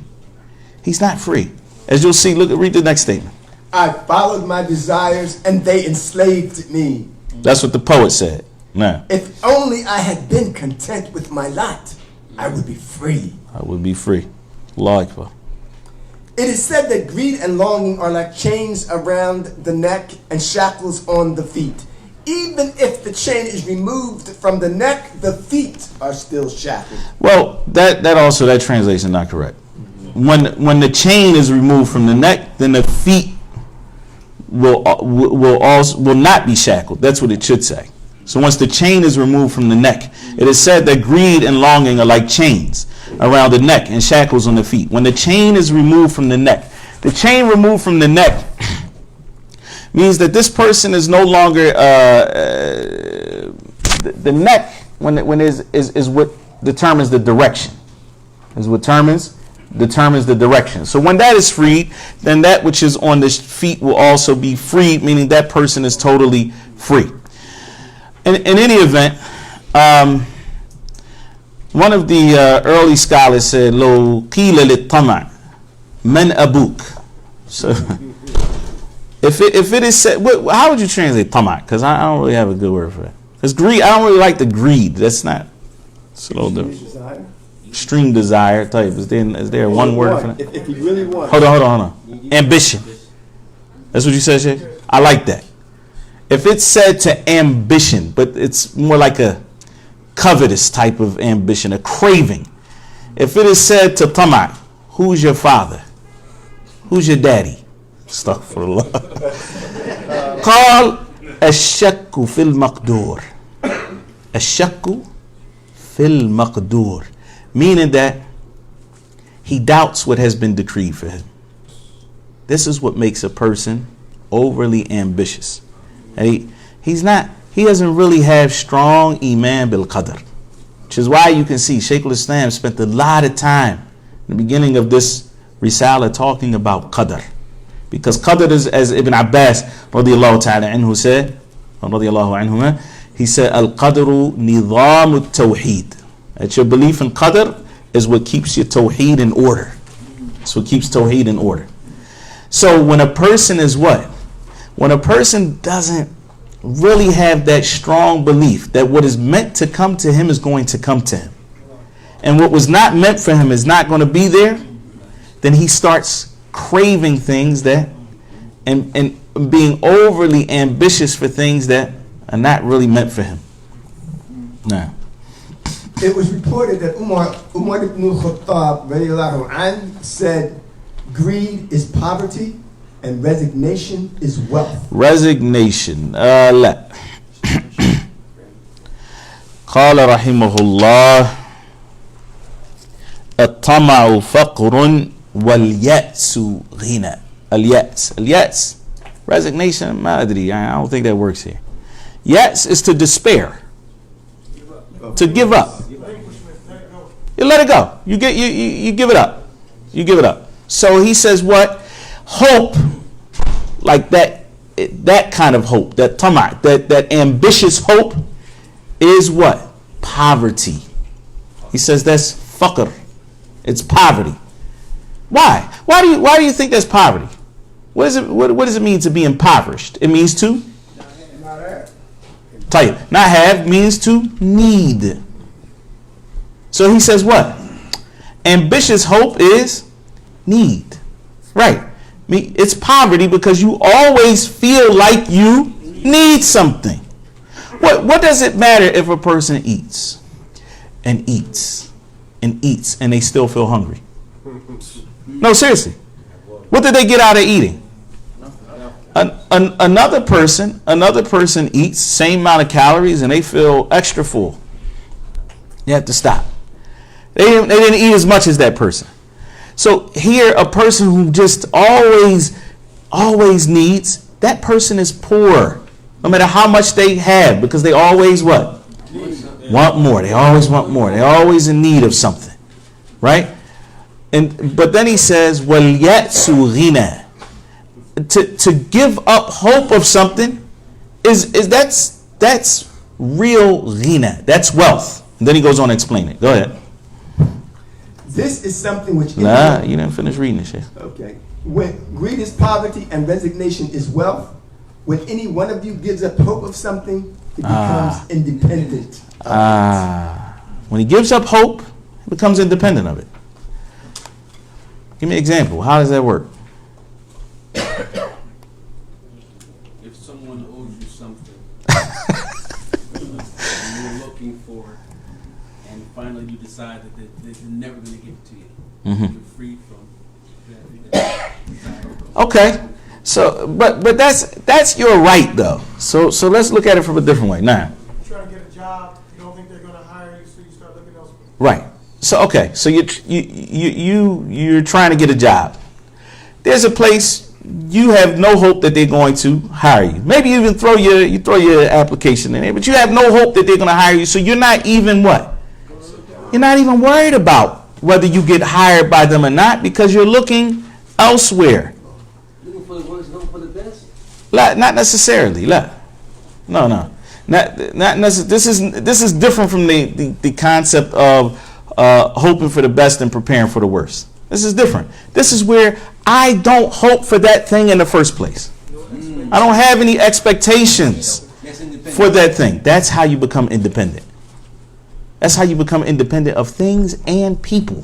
He's not free. As you'll see, read the next statement. I followed my desires and they enslaved me. That's what the poet said. Nah. If only I had been content with my lot, I would be free. I would be free. Allahu Akbar. It is said that greed and longing are like chains around the neck and shackles on the feet. Even if the chain is removed from the neck, the feet are still shackled. Well, that translation is not correct. When the chain is removed from the neck, then the feet will not be shackled. That's what it should say. So once the chain is removed from the neck, it is said that greed and longing are like chains around the neck and shackles on the feet. When the chain is removed from the neck, the chain removed from the neck means that this person is no longer the neck when is what determines the direction. Is what determines the direction. So when that is freed, then that which is on the feet will also be freed, meaning that person is totally free. In any event, one of the early scholars said, "Lo qila lit-tama' man abuk." So if it is said, how would you translate tama'? Because I don't really have a good word for that. Because greed, I don't really like the greed. That's not. It's a little different. Extreme desire type. Is there one word for that? If you really want. Hold on. Ambition. That's what you said, Shaykh? I like that. If it's said to ambition, but it's more like a covetous type of ambition, a craving. If it is said to tama', who's your father? Who's your daddy? Astaghfirullah. قال الشك في المقدور. الشك في المقدور. meaning that he doubts what has been decreed for him. This is what makes a person overly ambitious. And he doesn't really have strong iman bil qadr, which is why you can see Shaykh al-Islam spent a lot of time in the beginning of this risala talking about qadr, because qadr is, as Ibn Abbas radiyallahu ta'ala anhu said, radiyallahu anhuma, he said, al-qadru nidhamu tawhid. That your belief in qadr is what keeps your tawhid in order. It's what keeps tawhid in order. So when a person is what? When a person doesn't really have that strong belief that what is meant to come to him is going to come to him, and what was not meant for him is not going to be there, then he starts craving things that, and being overly ambitious for things that are not really meant for him. Now, it was reported that Umar ibn Khattab radiallahu anh said, greed is poverty and resignation is wealth. Resignation. لا. قال رحمه الله الطمع فقر واليأس غنى. اليأس. Resignation, ما أدري. I don't think that works here. Ya'as is to despair. To give up. You let it go. You give it up. You give it up. So he says what? Hope, like that kind of hope, that tama', that ambitious hope is what? Poverty. He says that's faqr. It's poverty. Why? Why do you think that's poverty? What does it mean to be impoverished? It means to not have means to need. So he says what? Ambitious hope is need. Right. It's poverty because you always feel like you need something. What does it matter if a person eats and eats and eats and they still feel hungry? No, seriously. What did they get out of eating? Another person eats same amount of calories and they feel extra full. You have to stop. They didn't eat as much as that person. So here, a person who just always needs, that person is poor, no matter how much they have, because they always what? Want more. They always want more. They're always in need of something, right? But then he says, وَالْيَأْسُ غِنَى. To give up hope of something that's real ghina. That's wealth. And then he goes on to explain it. Go ahead. This is something which... you didn't finish reading this shit. Okay. When greed is poverty and resignation is wealth, when any one of you gives up hope of something, he becomes independent. When he gives up hope, he becomes independent of it. Give me an example. How does that work? If someone owes you something and you're looking for it, and finally you decide that they're never going to give it to you, you're free from that. Okay, so but that's your right though. So let's look at it from a different way. Now, you're trying to get a job, you don't think they're going to hire you, so you start looking elsewhere. Right. So okay, so you're trying to get a job. There's a place you have no hope that they're going to hire you. Maybe you even throw your application in there, but you have no hope that they're going to hire you. So you're not even what? You're not even worried about whether you get hired by them or not, because you're looking elsewhere. Looking for the worst, looking for the best? Not necessarily. No. Not necessarily. This is different from the concept of hoping for the best and preparing for the worst. This is different. This is where I don't hope for that thing in the first place. I don't have any expectations for that thing. That's how you become independent. That's how you become independent of things and people.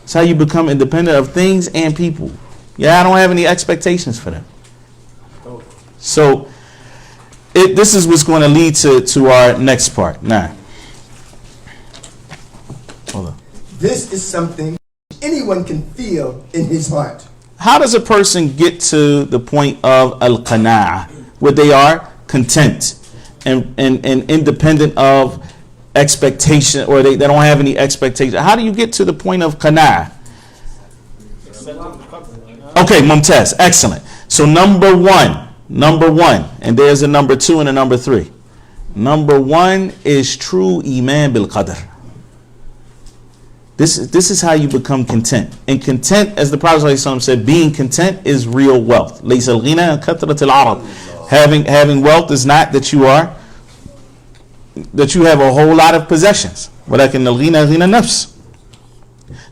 That's how you become independent of things and people. Yeah, I don't have any expectations for them. So this is what's going to lead to our next part. Now, hold on. This is something anyone can feel in his heart. How does a person get to the point of al-qana'ah, where they are content and independent of expectation, or they don't have any expectation. How do you get to the point of qana'ah? Okay, mumtaz, excellent. So number one, and there's a number 2 and a number 3. Number 1 is true iman bil qadr. This is how you become content. And content, as the Prophet ﷺ said, being content is real wealth. لَيْسَ الْغِنَى كَثْرَةِ الْعَرَضِ. Having wealth is not that you have a whole lot of possessions. وَلَكِنَّ الْغِنَى غِنَى نَفْسِ.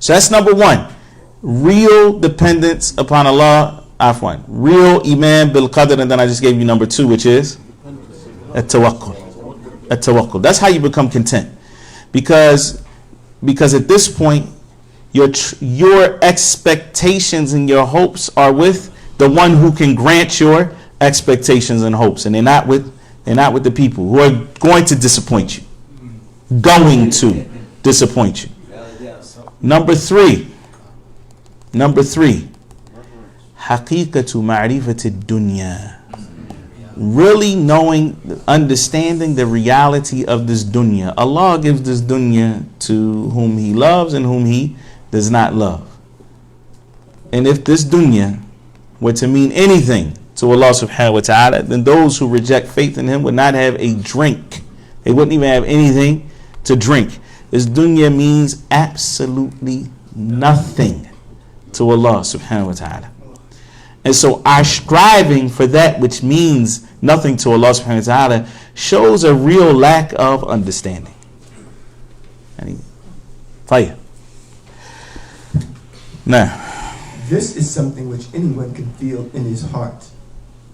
So that's number 1. Real dependence upon Allah. Afwan. Real iman bil qadr. And then I just gave you number 2, which is at-tawakkul. At-tawakkul. That's how you become content. Because at this point, your expectations and your hopes are with the one who can grant your expectations and hopes, and they're not with the people who are going to disappoint you. Going to disappoint you. Number 3. Haqiqatu ma'rifati dunya. Really knowing, understanding the reality of this dunya. Allah gives this dunya to whom He loves and whom He does not love. And if this dunya were to mean anything to Allah subhanahu wa ta'ala, then those who reject faith in Him would not have a drink. They wouldn't even have anything to drink. This dunya means absolutely nothing to Allah subhanahu wa ta'ala. And so our striving for that which means nothing to Allah subhanahu wa ta'ala shows a real lack of understanding. Fire. Now, this is something which anyone can feel in his heart.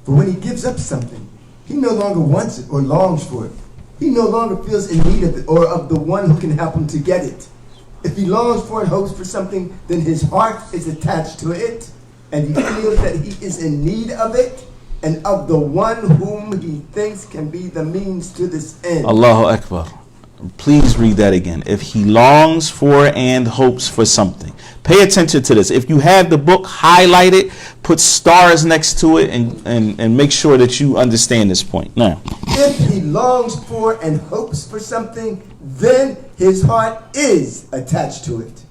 For when he gives up something, he no longer wants it or longs for it. He no longer feels in need of it or of the one who can help him to get it. If he longs for and hopes for something, then his heart is attached to it, and he feels that he is in need of it and of the one whom he thinks can be the means to this end. Allahu Akbar. Please read that again. If he longs for and hopes for something. Pay attention to this. If you have the book, highlight it, put stars next to it, and make sure that you understand this point. Now, if he longs for and hopes for something, then his heart is attached to it.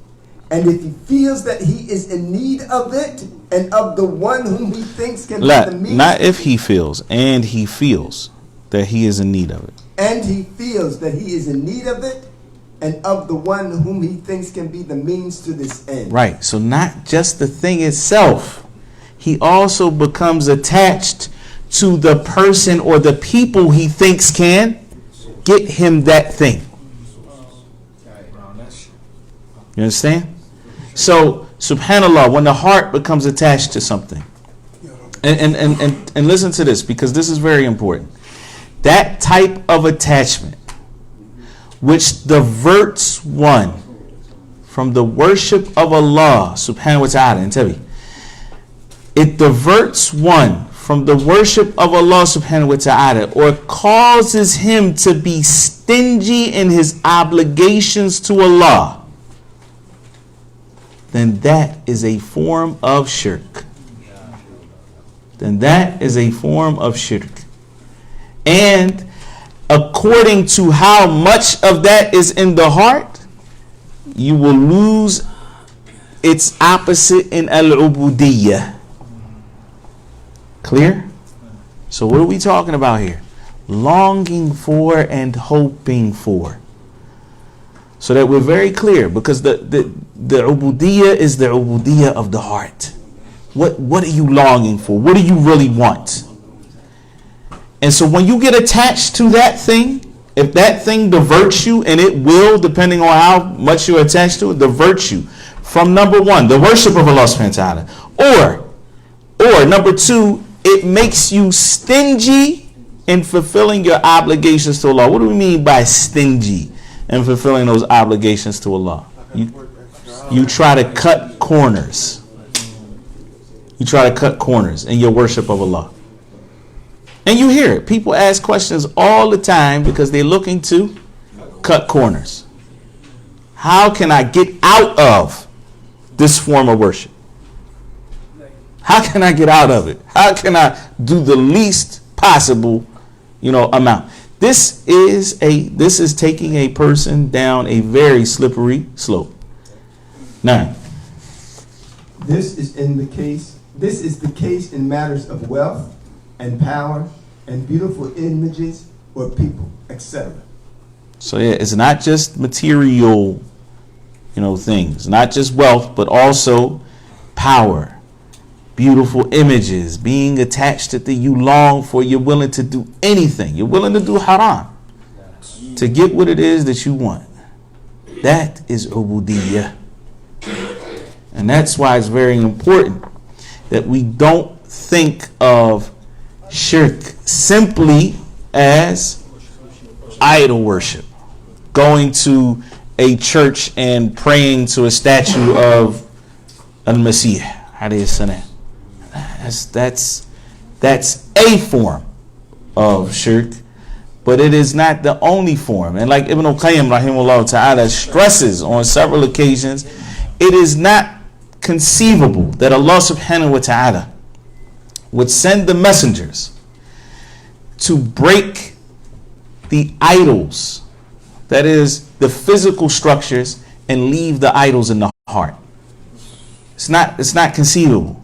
And if he feels that he is in need of it and of the one whom he thinks can be the means. Not if he feels, and he feels that he is in need of it. And he feels that he is in need of it and of the one whom he thinks can be the means to this end. Right. So not just the thing itself. He also becomes attached to the person or the people he thinks can get him that thing. You understand? So, subhanAllah, when the heart becomes attached to something, and listen to this, because this is very important. That type of attachment, which diverts one from the worship of Allah subhanahu wa ta'ala, and tell me, it diverts one from the worship of Allah subhanahu wa ta'ala, or causes him to be stingy in his obligations to Allah, then that is a form of shirk. Then that is a form of shirk. And according to how much of that is in the heart, you will lose its opposite in al-Ubudiyyah. Clear? So what are we talking about here? Longing for and hoping for. So that we're very clear, because the Ubudiyyah is the Ubudiyyah of the heart. What are you longing for? What do you really want? And so when you get attached to that thing, if that thing diverts you, and it will, depending on how much you're attached to it, divert you from number 1, the worship of Allah subhanahu wa ta'ala, or number 2, it makes you stingy in fulfilling your obligations to Allah. What do we mean by stingy in fulfilling those obligations to Allah? You try to cut corners. You try to cut corners in your worship of Allah. And you hear it. People ask questions all the time because they're looking to cut corners. How can I get out of this form of worship? How can I get out of it? How can I do the least possible, amount? This is taking a person down a very slippery slope. Now, This is the case in matters of wealth and power and beautiful images or people, etc. so yeah, it's not just material, things, not just wealth, but also power, beautiful images, being attached to the you long for. You're willing to do anything. You're willing to do haram to get what it is that you want. That is Ubudiyyah. And that's why it's very important that we don't think of shirk simply as idol worship, going to a church and praying to a statue of al-Masih alayhi salam. That's a form of shirk, but it is not the only form. And like Ibn al-Qayyim rahimahullah ta'ala stresses on several occasions, it is not conceivable that Allah subhanahu wa ta'ala would send the messengers to break the idols, that is the physical structures, and leave the idols in the heart. It's not conceivable.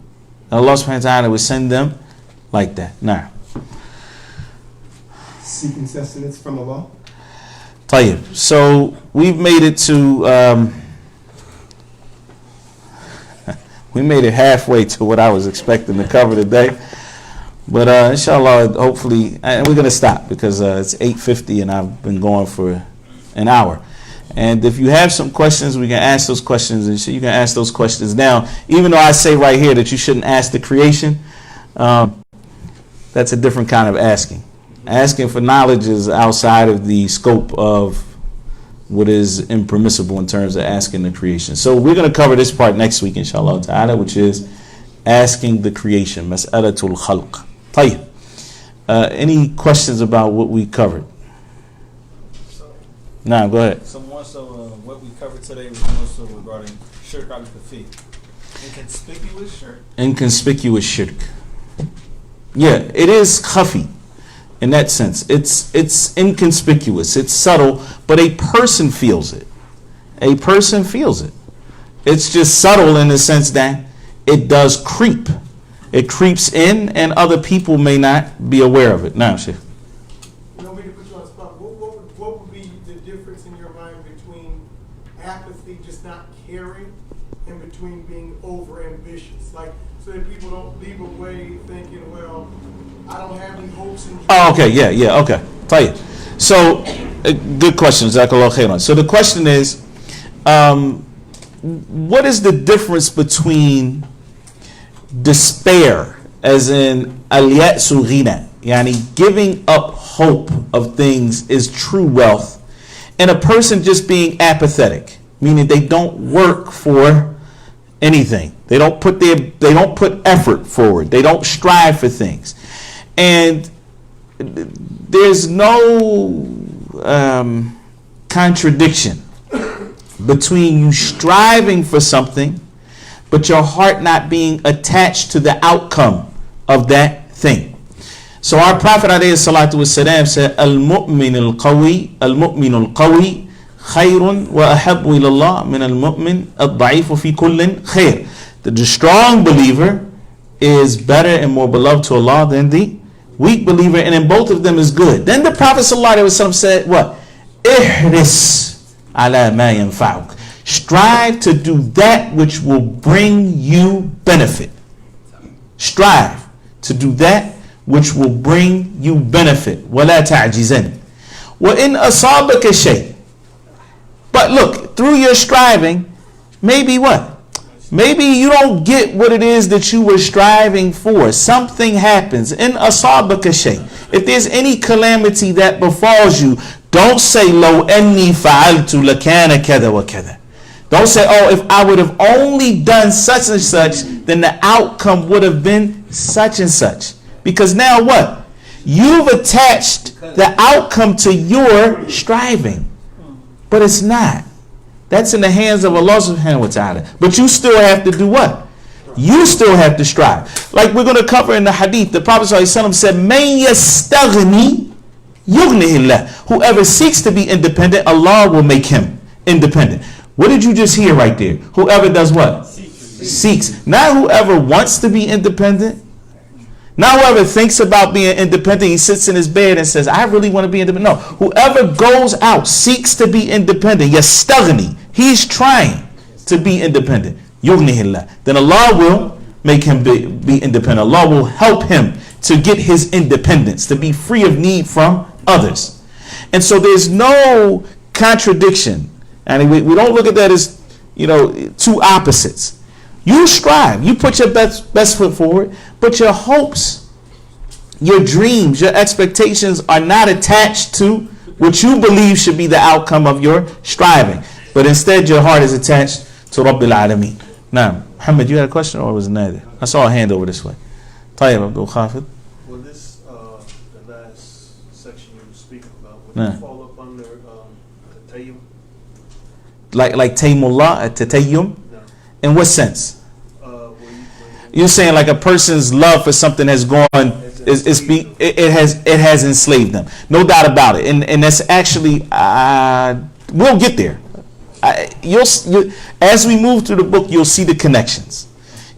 Allah subhanahu wa ta'ala would send them like that. Nah. Seeking sustenance from Allah. Tayyib. So we've made it to we made it halfway to what I was expecting to cover today. But inshallah, hopefully, and we're going to stop because it's 8:50 and I've been going for an hour. And if you have some questions, we can ask those questions, and you can ask those questions now. Even though I say right here that you shouldn't ask the creation, that's a different kind of asking. Asking for knowledge is outside of the scope of what is impermissible in terms of asking the creation. So we're going to cover this part next week, inshallah ta'ala, which is asking the creation, mas'alatul khalq. Tayyib. Any questions about what we covered? Nah, go ahead. So more so, what we covered today was more so regarding shirk al-khafi. Inconspicuous shirk. Inconspicuous shirk. Yeah, it is khafi. In that sense, it's inconspicuous, it's subtle, but a person feels it. A person feels it. It's just subtle in the sense that it does creep. It creeps in, and other people may not be aware of it. Now, Sheikh. You know, me to put you on the spot. What would be the difference in your mind between apathy, just not caring, and between being over ambitious? Like, so that people don't leave away thinking, well, I don't have any hopes in. Oh, okay, yeah, okay. Tell you. So, good question, Jazakallah khairan. So the question is, what is the difference between despair, as in al-ya'su ghina, yani giving up hope of things is true wealth, and a person just being apathetic, meaning they don't work for anything. They don't put effort forward. They don't strive for things. And there's no contradiction between you striving for something, but your heart not being attached to the outcome of that thing. So our Prophet ﷺ said, Al-mu'min al-qawi khayrun wa ahabbu ilallah min al-mu'min al-da'ifu fi kullin khayr. The strong believer is better and more beloved to Allah than the weak believer, and in both of them is good. Then the Prophet ﷺ said, what? Ihris ala ma yanfa'uk. Strive to do that which will bring you benefit. Strive to do that which will bring you benefit. وَلَا تَعْجِزَنِ وَإِنْ أَصَابَكَ شَيْءٍ. But look, through your striving, maybe what? Maybe you don't get what it is that you were striving for. Something happens. In asabaka shay. If there's any calamity that befalls you, don't say lo anni fa'altu lakana kada wa kada. Don't say, oh, if I would have only done such and such, then the outcome would have been such and such. Because now what? You've attached the outcome to your striving. But it's not. That's in the hands of Allah subhanahu wa ta'ala. But you still have to do what? You still have to strive. Like we're going to cover in the hadith, the Prophet ﷺ said, Man yastaghni يغنيه. Whoever seeks to be independent, Allah will make him independent. What did you just hear right there? Whoever does what? Seeks. Not whoever wants to be independent. Not whoever thinks about being independent. He sits in his bed and says, I really want to be independent. No. Whoever goes out, seeks to be independent. Yastaghni. He's trying to be independent. Yughnihillah. Then Allah will make him be independent. Allah will help him to get his independence, to be free of need from others. And so there's no contradiction. And we don't look at that as, two opposites. You strive, you put your best foot forward, but your hopes, your dreams, your expectations are not attached to what you believe should be the outcome of your striving. But instead your heart is attached to Rabbil Alameen. Now, Muhammad, you had a question or was it neither? I saw a hand over this way. Tayyib Abdul Khafid. Well, this, the last section you were speaking about, would it fall up under Tayyum? Like Taymullah, Tatayyum? No. In what sense? You're saying like a person's love for something has gone, it has enslaved them. No doubt about it. And that's actually, we'll get there. As we move through the book, you'll see the connections.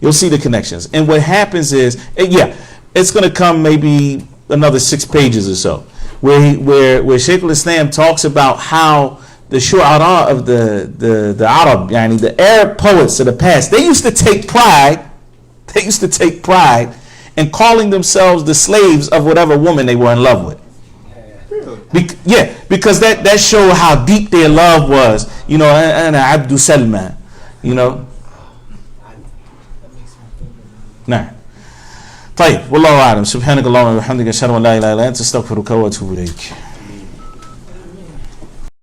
You'll see the connections. And what happens is, it's going to come maybe another 6 pages or so, where Shaykh al-Islam talks about how the shu'ara of the Arab, the Arab poets of the past, they used to take pride in calling themselves the slaves of whatever woman they were in love with. Because that showed how deep their love was. Ana Abdu Salma. Nah. طيب والله أعلم سبحانك اللهم وبحمدك أشهد أن لا إله إلا أنت أستغفرك وأتوب إليك.